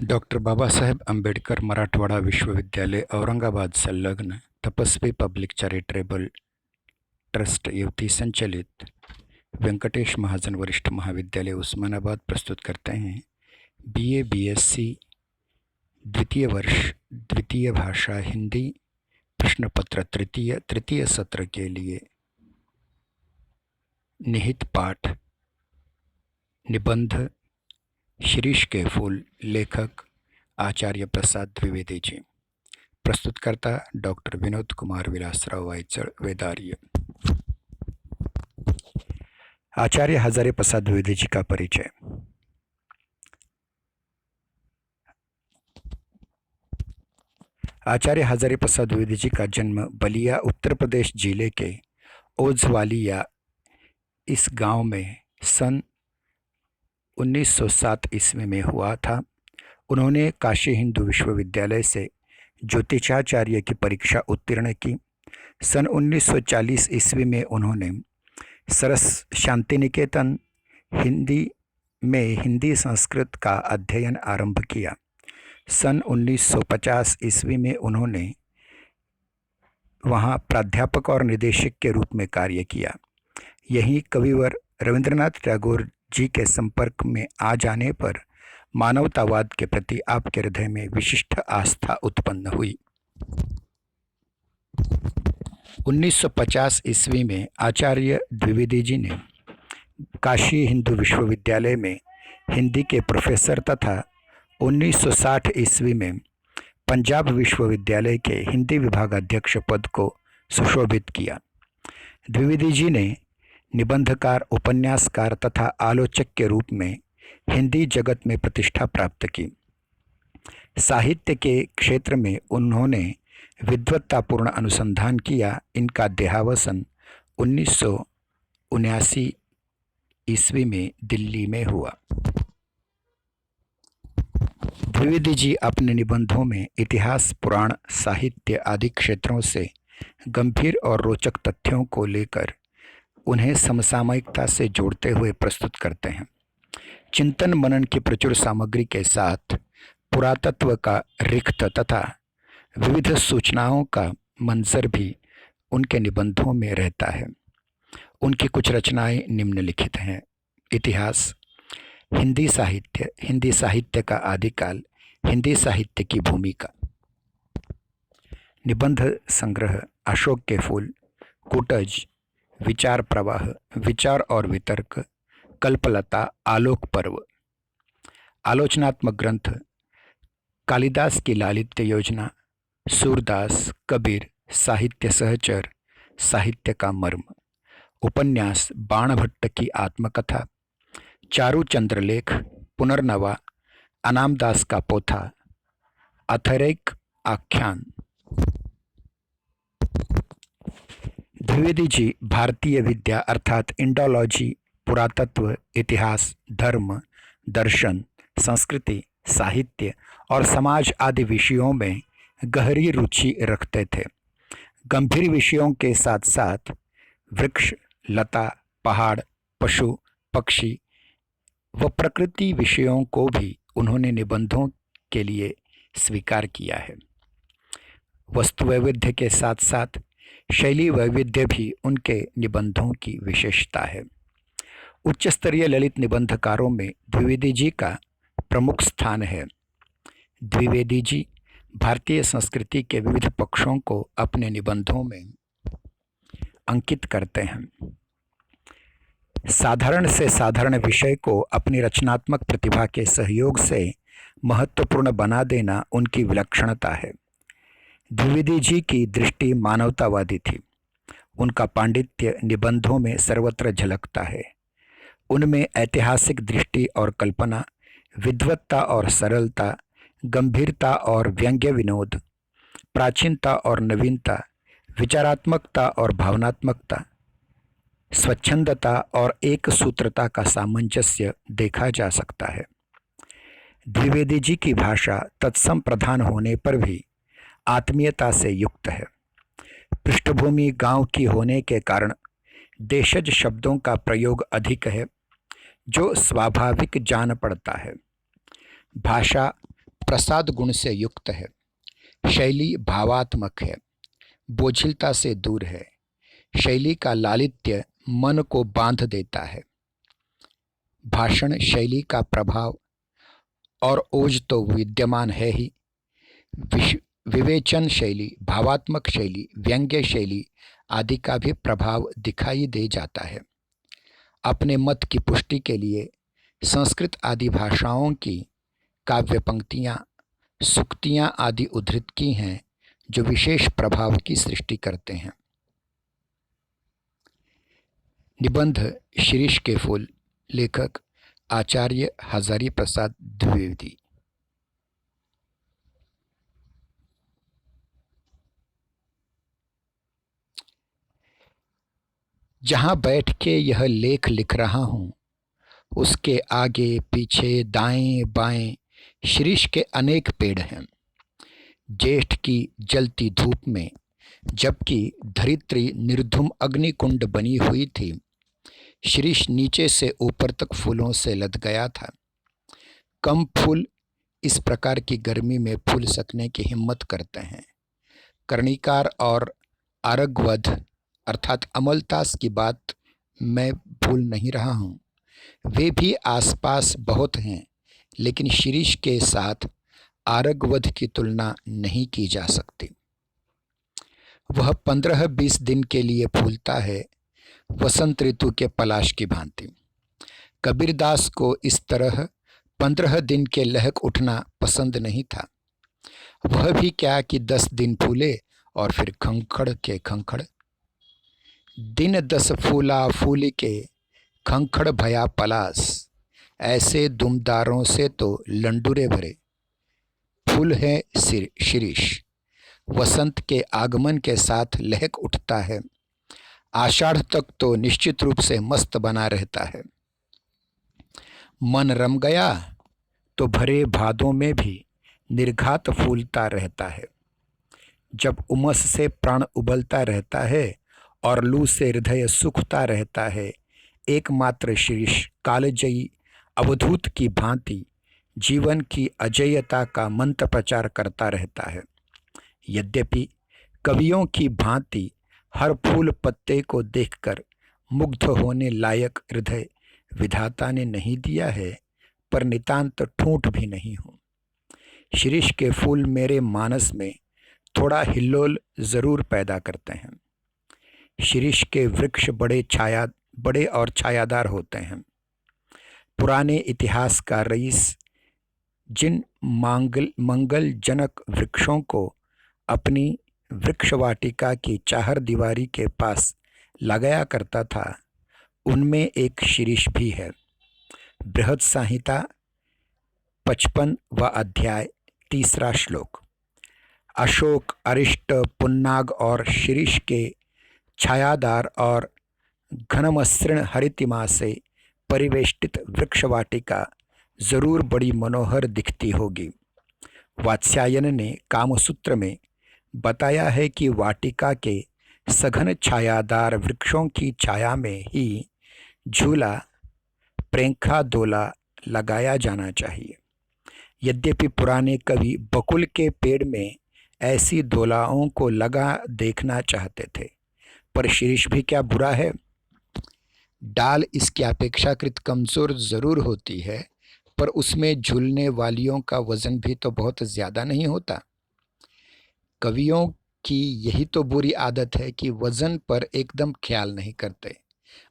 Doctor Babasaheb Ambedkar Marathwada विश्वविद्यालय औरंगाबाद संलग्न तपस्वी पब्लिक चॅरिटेबल ट्रस्ट युवती संचालित वेंकटेश महाजन वरिष्ठ महाविद्यालय उस्मानाबाद प्रस्तुत करते हैं BA BSc द्वितीय वर्ष द्वितीय भाषा हिंदी प्रश्न पत्र तृतीय सत्र के लिए निहित पाठ निबंध शिरीष के फूल, लेखक आचार्य प्रसाद द्विवेदी जी। प्रस्तुतकर्ता डॉक्टर विनोद कुमार विलासराव वायचळ, वेदार्य। आचार्य हजारे प्रसाद द्विवेदी जी का परिचय। आचार्य हजारे प्रसाद द्विवेदी जी का जन्म बलिया उत्तर प्रदेश जिले के ओझवालिया इस गांव में सन 1907 ईस्वी में हुआ था। उन्होंने काशी हिंदू विश्वविद्यालय से ज्योतिषाचार्य की परीक्षा उत्तीर्ण की। सन 1940 ईस्वी में उन्होंने सरस शांति निकेतन में हिंदी संस्कृत का अध्ययन आरंभ किया। सन 1950 ईस्वी में उन्होंने वहां प्राध्यापक और निदेशक के रूप में कार्य किया। यहीं कविवर रविंद्रनाथ टैगोर जी के संपर्क में आ जाने पर मानवतावाद के प्रति आपके हृदय में विशिष्ट आस्था उत्पन्न हुई। 1950 ईस्वी में आचार्य द्विवेदी जी ने काशी हिंदू विश्वविद्यालय में हिंदी के प्रोफेसर तथा 1960 ईस्वी में पंजाब विश्वविद्यालय के हिंदी विभागाध्यक्ष पद को सुशोभित किया। द्विवेदी जी ने निबंधकार, उपन्यासकार तथा आलोचक के रूप में हिंदी जगत में प्रतिष्ठा प्राप्त की। साहित्य के क्षेत्र में उन्होंने विद्वत्तापूर्ण अनुसंधान किया। इनका देहावसान 1979 ईस्वी में दिल्ली में हुआ। द्विवेदी जी अपने निबंधों में इतिहास, पुराण, साहित्य आदि क्षेत्रों से गंभीर और रोचक तथ्यों को लेकर उन्हें समसामयिकता से जोड़ते हुए प्रस्तुत करते हैं। चिंतन मनन की प्रचुर सामग्री के साथ पुरातत्व का रिक्त तथा विविध सूचनाओं का मंजर भी उनके निबंधों में रहता है। उनकी कुछ रचनाएं निम्नलिखित हैं। इतिहास, हिंदी साहित्य का आदिकाल, हिंदी साहित्य की भूमिका। निबंध संग्रह अशोक के फूल, कूटज, विचार प्रवाह, विचार और वितर्क, कल्पलता, आलोक पर्व। आलोचनात्मक ग्रंथ कालिदास की लालित्य योजना, सूरदास, कबीर, साहित्य सहचर, साहित्य का मर्म। उपन्यास बाणभट्ट की आत्मकथा, चारू चंद्रलेख, पुनर्नवा, अनामदास का पोथा, अथर्वैक आख्यान। द्विवेदी जी भारतीय विद्या अर्थात इंडोलॉजी, पुरातत्व, इतिहास, धर्म, दर्शन, संस्कृति, साहित्य और समाज आदि विषयों में गहरी रुचि रखते थे। गंभीर विषयों के साथ साथ वृक्ष, लता, पहाड़, पशु, पक्षी व प्रकृति विषयों को भी उन्होंने निबंधों के लिए स्वीकार किया है। वस्तु वैविध्य के साथ साथ शैली वैविध्य भी उनके निबंधों की विशेषता है। उच्च स्तरीय ललित निबंधकारों में द्विवेदी जी का प्रमुख स्थान है। द्विवेदी जी भारतीय संस्कृति के विविध पक्षों को अपने निबंधों में अंकित करते हैं। साधारण से साधारण विषय को अपनी रचनात्मक प्रतिभा के सहयोग से महत्वपूर्ण बना देना उनकी विलक्षणता है। द्विवेदी जी की दृष्टि मानवतावादी थी। उनका पांडित्य निबंधों में सर्वत्र झलकता है। उनमें ऐतिहासिक दृष्टि और कल्पना, विद्वत्ता और सरलता, गंभीरता और व्यंग्य विनोद, प्राचीनता और नवीनता, विचारात्मकता और भावनात्मकता, स्वच्छंदता और एक सूत्रता का सामंजस्य देखा जा सकता है। द्विवेदी जी की भाषा तत्सम प्रधान होने पर भी आत्मीयता से युक्त है। पृष्ठभूमि गांव की होने के कारण देशज शब्दों का प्रयोग अधिक है, जो स्वाभाविक जान पड़ता है। भाषा प्रसाद गुण से युक्त है। शैली भावात्मक है, बोझिलता से दूर है। शैली का लालित्य मन को बांध देता है। भाषण शैली का प्रभाव और ओज तो विद्यमान है ही। विवेचन शैली, भावात्मक शैली, व्यंग्य शैली आदि का भी प्रभाव दिखाई दे जाता है। अपने मत की पुष्टि के लिए संस्कृत आदि भाषाओं की काव्य पंक्तियाँ, सूक्तियाँ आदि उद्धृत की हैं जो विशेष प्रभाव की सृष्टि करते हैं। निबंध शिरीष के फूल, लेखक आचार्य हजारी प्रसाद द्विवेदी। जहाँ बैठ के यह लेख लिख रहा हूँ, उसके आगे पीछे दाएं बाएं शिरीष के अनेक पेड़ हैं। ज्येष्ठ की जलती धूप में, जबकि धरित्री निर्धूम अग्निकुंड बनी हुई थी, शिरीष नीचे से ऊपर तक फूलों से लद गया था। कम फूल इस प्रकार की गर्मी में फूल सकने की हिम्मत करते हैं। कर्णिकार और आरगवध अर्थात अमलतास की बात मैं भूल नहीं रहा हूँ। वे भी आसपास बहुत हैं, लेकिन शिरीष के साथ आरगवध की तुलना नहीं की जा सकती। वह 15-20 दिन के लिए फूलता है, वसंत ऋतु के पलाश की भांति। कबीरदास को इस तरह 15 दिन के लहक उठना पसंद नहीं था। वह भी क्या कि 10 दिन फूले और फिर खंखड़ के खंखड़। दिन 10 फूला फूली के, खंखड़ भया पलास। ऐसे दुमदारों से तो लंडूरे भरे। फूल है शिरीष, वसंत के आगमन के साथ लहक उठता है। आषाढ़ तक तो निश्चित रूप से मस्त बना रहता है। मन रम गया तो भरे भादों में भी निर्घात फूलता रहता है। जब उमस से प्राण उबलता रहता है और लू से हृदय सूखता रहता है, एकमात्र शिरीष कालजयी अवधूत की भांति जीवन की अजेयता का मंत्र प्रचार करता रहता है। यद्यपि कवियों की भांति हर फूल पत्ते को देखकर मुग्ध होने लायक हृदय विधाता ने नहीं दिया है, पर नितांत ठूंठ भी नहीं हूँ। शिरीष के फूल मेरे मानस में थोड़ा हिल्लोल जरूर पैदा करते हैं। शिरीष के वृक्ष बड़े और छायादार होते हैं। पुराने इतिहास का रईस जिन मंगलजनक वृक्षों को अपनी वृक्षवाटिका की चाहर दीवारी के पास लगाया करता था, उनमें एक शिरीष भी है। बृहद संहिता 55वां अध्याय 3रा श्लोक। अशोक, अरिष्ट, पुन्नाग और शिरीष के छायादार और घनमसृण हरितिमा से परिवेष्टित वृक्षवाटिका जरूर बड़ी मनोहर दिखती होगी। वात्स्यायन ने कामसूत्र में बताया है कि वाटिका के सघन छायादार वृक्षों की छाया में ही झूला, प्रेंखा दोला लगाया जाना चाहिए। यद्यपि पुराने कवि बकुल के पेड़ में ऐसी दोलाओं को लगा देखना चाहते थे, पर शिरीष भी क्या बुरा है। डाल इसकी अपेक्षाकृत कमजोर जरूर होती है, पर उसमें झूलने वालियों का वजन भी तो बहुत ज्यादा नहीं होता। कवियों की यही तो बुरी आदत है कि वजन पर एकदम ख्याल नहीं करते।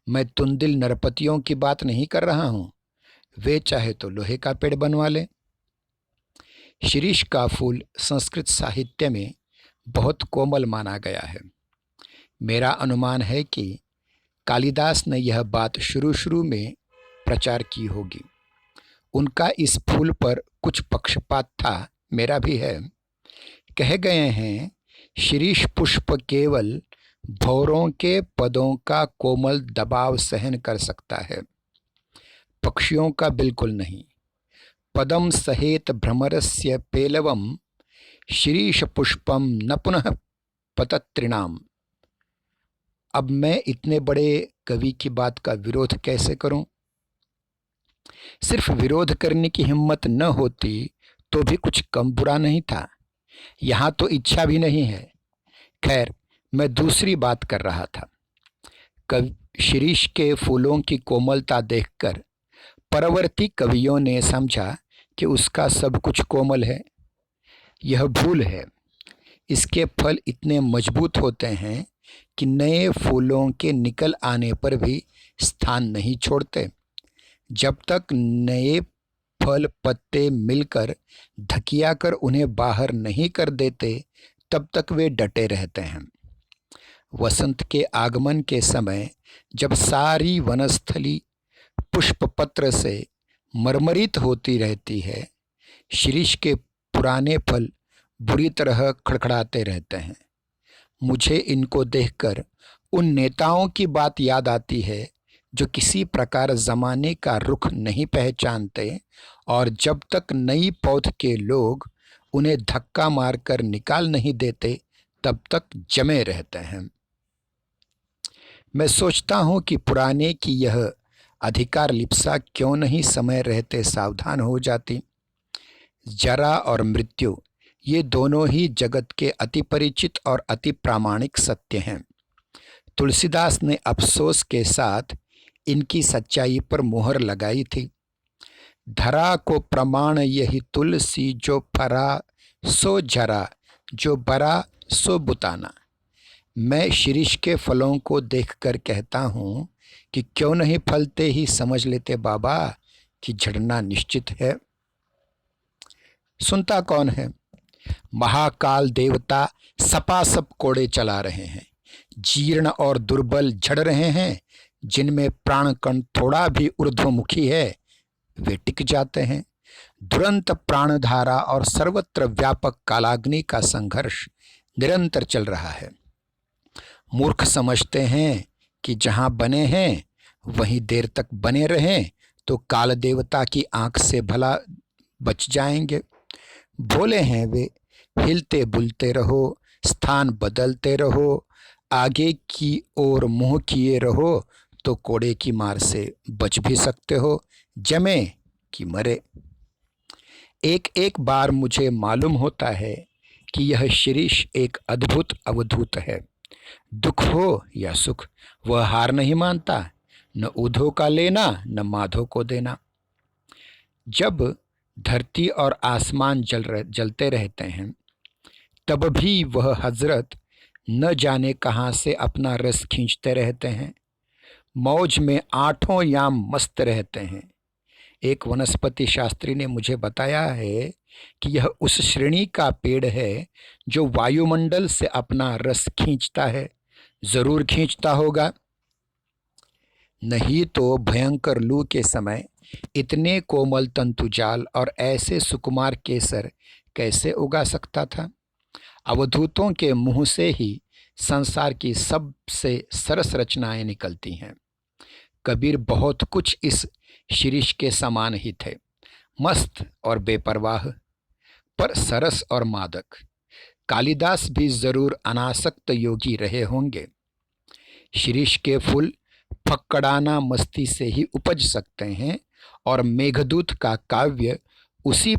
मैं तुंदिल नरपतियों की बात नहीं कर रहा हूँ, वे चाहे तो लोहे का पेड़ बनवा लें। शिरीष का फूल संस्कृत साहित्य में बहुत कोमल माना गया है। मेरा अनुमान है कि कालिदास ने यह बात शुरू में प्रचार की होगी। उनका इस फूल पर कुछ पक्षपात था, मेरा भी है। कहे गए हैं, शिरीष पुष्प केवल भौरों के पदों का कोमल दबाव सहन कर सकता है, पक्षियों का बिल्कुल नहीं। पदम सहेत भ्रमरस्य पेलवम शिरीष पुष्पम न पुनः पतत्रिणाम। अब मैं इतने बड़े कवि की बात का विरोध कैसे करूं? सिर्फ विरोध करने की हिम्मत न होती तो भी कुछ कम बुरा नहीं था। यहाँ तो इच्छा भी नहीं है। खैर, मैं दूसरी बात कर रहा था। शिरीष के फूलों की कोमलता देखकर परवर्ती कवियों ने समझा कि उसका सब कुछ कोमल है। यह भूल है। इसके फल इतने मजबूत होते हैं कि नए फूलों के निकल आने पर भी स्थान नहीं छोड़ते। जब तक नए फल पत्ते मिलकर धकिया कर उन्हें बाहर नहीं कर देते, तब तक वे डटे रहते हैं। वसंत के आगमन के समय जब सारी वनस्थली पुष्प पत्र से मरमरित होती रहती है, शिरीष के पुराने फल बुरी तरह खड़खड़ाते रहते हैं। मुझे इनको देखकर उन नेताओं की बात याद आती है जो किसी प्रकार ज़माने का रुख नहीं पहचानते और जब तक नई पौध के लोग उन्हें धक्का मारकर निकाल नहीं देते, तब तक जमे रहते हैं। मैं सोचता हूँ कि पुराने की यह अधिकार लिप्सा क्यों नहीं समय रहते सावधान हो जाती। जरा और मृत्यु, ये दोनों ही जगत के अति परिचित और अति प्रामाणिक सत्य हैं। तुलसीदास ने अफसोस के साथ इनकी सच्चाई पर मोहर लगाई थी। धरा को प्रमाण यही तुलसी, जो फरा सो जरा, जो बरा सो बुताना। मैं शिरीष के फलों को देखकर कहता हूँ कि क्यों नहीं फलते ही समझ लेते बाबा कि झड़ना निश्चित है। सुनता कौन है? महाकाल देवता सपासप कोड़े चला रहे हैं। जीर्ण और दुर्बल झड़ रहे हैं। जिनमें प्राण कण थोड़ा भी ऊर्ध्वमुखी है, वे टिक जाते हैं। दुरंत प्राणधारा और सर्वत्र व्यापक कालाग्नि का संघर्ष निरंतर चल रहा है। मूर्ख समझते हैं कि जहाँ बने हैं वहीं देर तक बने रहें तो काल देवता की आंख से भला बच जाएंगे। भोले हैं वे। हिलते बुलते रहो, स्थान बदलते रहो, आगे की ओर मुंह किए रहो तो कोड़े की मार से बच भी सकते हो, जमे कि मरे। एक एक बार मुझे मालूम होता है कि यह शिरीष एक अद्भुत अवधूत है। दुख हो या सुख, वह हार नहीं मानता। न ऊधो का लेना, न माधो को देना। जब धरती और आसमान जलते रहते हैं, तब भी वह हजरत न जाने कहाँ से अपना रस खींचते रहते हैं। मौज में आठों याम मस्त रहते हैं। एक वनस्पति शास्त्री ने मुझे बताया है कि यह उस श्रेणी का पेड़ है जो वायुमंडल से अपना रस खींचता है। जरूर खींचता होगा, नहीं तो भयंकर लू के समय इतने कोमल तंतुजाल और ऐसे सुकुमार केसर कैसे उगा सकता था। अवधूतों के मुंह से ही संसार की सबसे सरस रचनाएं निकलती हैं। कबीर बहुत कुछ इस शिरीष के समान ही थे, मस्त और बेपरवाह, पर सरस और मादक। कालिदास भी जरूर अनासक्त योगी रहे होंगे। शिरीष के फूल फक्कड़ाना मस्ती से ही उपज सकते हैं और मेघदूत का काव्य उसी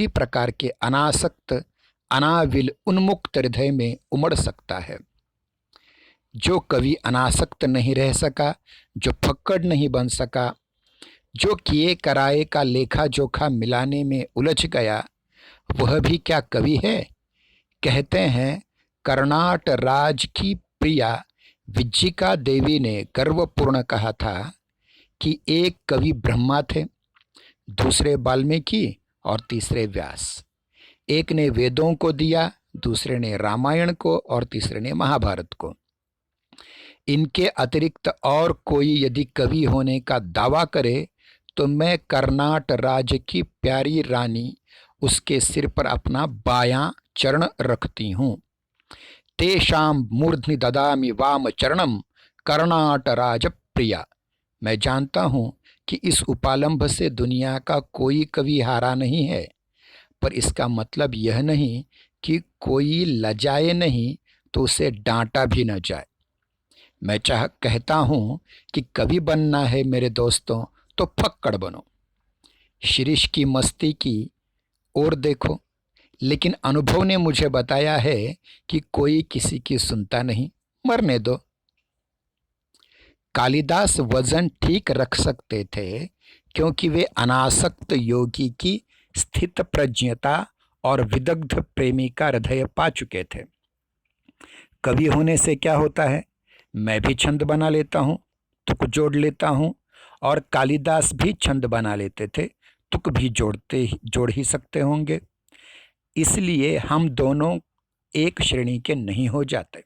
प्रकार के अनासक्त अनाविल उन्मुक्त हृदय में उमड़ सकता है। जो कवि अनासक्त नहीं रह सका, जो फक्कड़ नहीं बन सका, जो किए कराए का लेखा जोखा मिलाने में उलझ गया, वह भी क्या कवि है? कहते हैं कर्नाट राज की प्रिया विज्जिका देवी ने गर्वपूर्ण कहा था कि एक कवि ब्रह्मा थे, दूसरे वाल्मीकि और तीसरे व्यास। एक ने वेदों को दिया, दूसरे ने रामायण को और तीसरे ने महाभारत को। इनके अतिरिक्त और कोई यदि कवि होने का दावा करे तो मैं कर्नाट राज की प्यारी रानी उसके सिर पर अपना बायां चरण रखती हूँ। तेषाम मूर्ध्नि ददामि वाम चरणम कर्नाट राज प्रिया। मैं जानता हूँ कि इस उपालंभ से दुनिया का कोई कवि हारा नहीं है, पर इसका मतलब यह नहीं कि कोई लजाए नहीं तो उसे डांटा भी न जाए। मैं कहता हूँ कि कवि बनना है मेरे दोस्तों तो फक्कड़ बनो। शिरीष की मस्ती की ओर देखो, लेकिन अनुभव ने मुझे बताया है कि कोई किसी की सुनता नहीं, मरने दो। कालिदास वजन ठीक रख सकते थे क्योंकि वे अनासक्त योगी की स्थित प्रज्ञता और विदग्ध प्रेमी का हृदय पा चुके थे। कवि होने से क्या होता है, मैं भी छंद बना लेता हूँ, तुक जोड़ लेता हूँ, और कालिदास भी छंद बना लेते थे, तुक भी जोड़ ही सकते होंगे। इसलिए हम दोनों एक श्रेणी के नहीं हो जाते।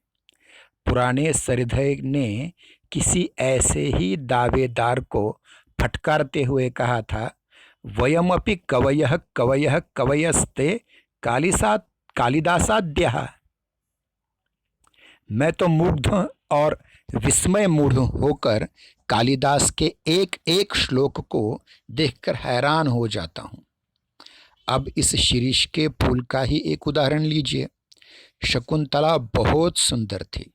पुराने सहृदय ने किसी ऐसे ही दावेदार को फटकारते हुए कहा था, वयमपि कवयः कवयः कवयस्ते कालिदासाद्यः। मैं तो मुग्ध और विस्मय मूढ़ होकर कालिदास के एक एक श्लोक को देखकर हैरान हो जाता हूँ। अब इस शिरीष के फूल का ही एक उदाहरण लीजिए। शकुंतला बहुत सुंदर थी।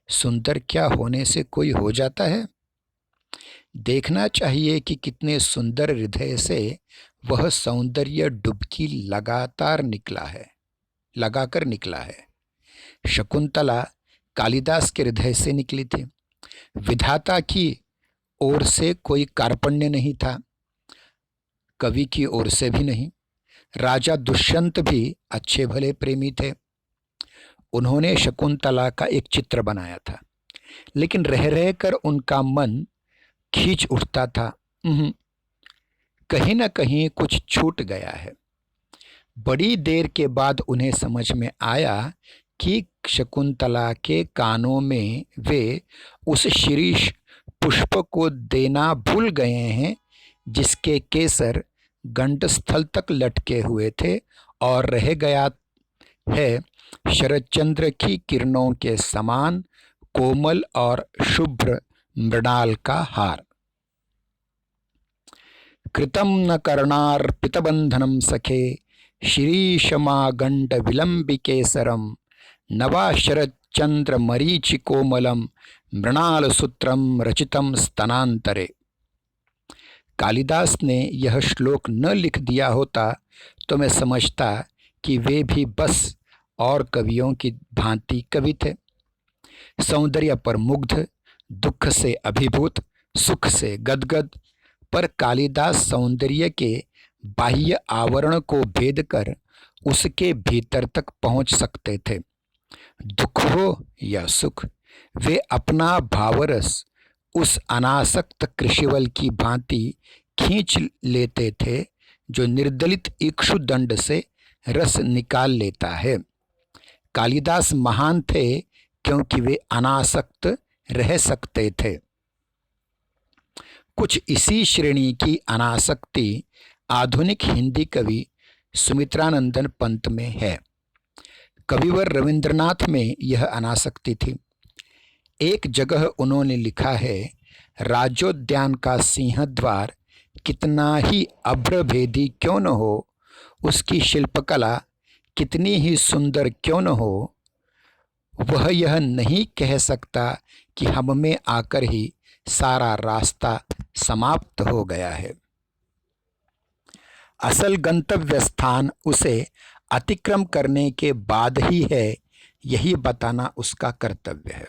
सुंदर क्या होने से कोई हो जाता है? देखना चाहिए कि कितने सुंदर हृदय से वह सौंदर्य डुबकी लगाकर निकला है। शकुंतला कालिदास के हृदय से निकली थी। विधाता की ओर से कोई कार्पण्य नहीं था, कवि की ओर से भी नहीं। राजा दुष्यंत भी अच्छे भले प्रेमी थे। उन्होंने शकुंतला का एक चित्र बनाया था, लेकिन रह रह कर उनका मन खींच उठता था, कहीं न कहीं कुछ छूट गया है। बड़ी देर के बाद उन्हें समझ में आया कि शकुंतला के कानों में वे उस शिरीष पुष्प को देना भूल गए हैं जिसके केसर गंडस्थल तक लटके हुए थे और रह गया है शरदचंद्र की किरणों के समान कोमल और शुभ्र मृणाल का हार। कृतं न कर्णार्पितबंधनं सखे शिरीषमागंड विलंबिकेसरम नवा शरदचंद्र मरीचि कोमलम मृणाल सूत्रम रचितम स्तनांतरे। कालिदास ने यह श्लोक न लिख दिया होता तो मैं समझता कि वे भी बस और कवियों की भांति कवि थे, सौंदर्य पर मुग्ध, दुख से अभिभूत, सुख से गदगद। पर कालिदास सौंदर्य के बाह्य आवरण को भेद कर उसके भीतर तक पहुंच सकते थे। दुख हो या सुख, वे अपना भावरस उस अनासक्त कृषिवल की भांति खींच लेते थे जो निर्दलित इक्षुदंड से रस निकाल लेता है। कालिदास महान थे क्योंकि वे अनासक्त रह सकते थे। कुछ इसी श्रेणी की अनासक्ति आधुनिक हिंदी कवि सुमित्रानंदन पंत में है। कविवर रविंद्रनाथ में यह अनासक्ति थी। एक जगह उन्होंने लिखा है, राजोद्यान का सिंहद्वार कितना ही अभ्रभेदी क्यों न हो, उसकी शिल्पकला कितनी ही सुंदर क्यों न हो, वह यह नहीं कह सकता कि हम में आकर ही सारा रास्ता समाप्त हो गया है। असल गंतव्य स्थान उसे अतिक्रम करने के बाद ही है, यही बताना उसका कर्तव्य है।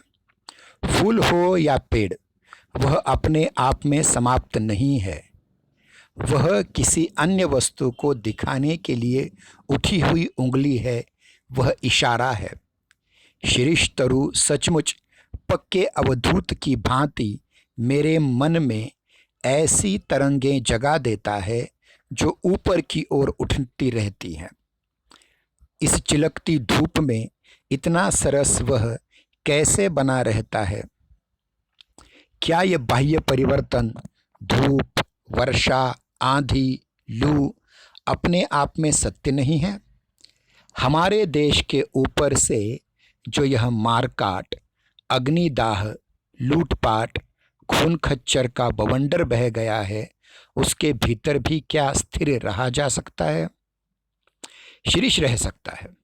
फूल हो या पेड़, वह अपने आप में समाप्त नहीं है। वह किसी अन्य वस्तु को दिखाने के लिए उठी हुई उंगली है, वह इशारा है। शिरीष तरु सचमुच पक्के अवधूत की भांति मेरे मन में ऐसी तरंगें जगा देता है जो ऊपर की ओर उठती रहती हैं। इस चिलकती धूप में इतना सरस वह कैसे बना रहता है? क्या यह बाह्य परिवर्तन, धूप, वर्षा, आंधी, लू अपने आप में सत्य नहीं है? हमारे देश के ऊपर से जो यह मारकाट, अग्निदाह, लूटपाट, खून खच्चर का बवंडर बह गया है, उसके भीतर भी क्या स्थिर रहा जा सकता है? शिरीष रह सकता है।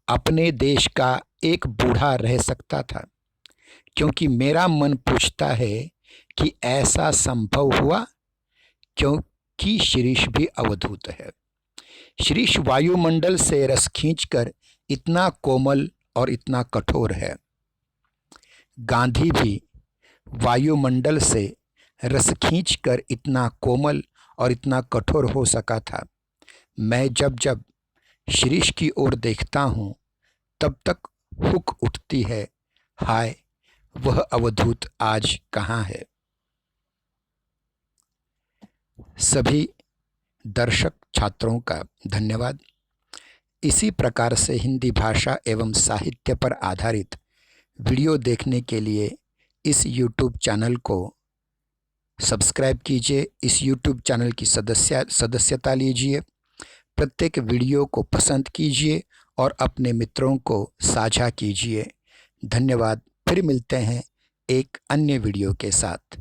अपने देश का एक बूढ़ा रह सकता था, क्योंकि मेरा मन पूछता है कि ऐसा संभव हुआ क्यों? कि शिरीष भी अवधूत है। शिरीष वायुमंडल से रस खींचकर इतना कोमल और इतना कठोर है। गांधी भी वायुमंडल से रस खींचकर इतना कोमल और इतना कठोर हो सका था। मैं जब जब शिरीष की ओर देखता हूँ तब तक हुक उठती है, हाय वह अवधूत आज कहाँ है। सभी दर्शक छात्रों का धन्यवाद। इसी प्रकार से हिंदी भाषा एवं साहित्य पर आधारित वीडियो देखने के लिए इस YouTube चैनल को सब्सक्राइब कीजिए, इस YouTube चैनल की सदस्यता लीजिए, प्रत्येक वीडियो को पसंद कीजिए और अपने मित्रों को साझा कीजिए। धन्यवाद। फिर मिलते हैं एक अन्य वीडियो के साथ।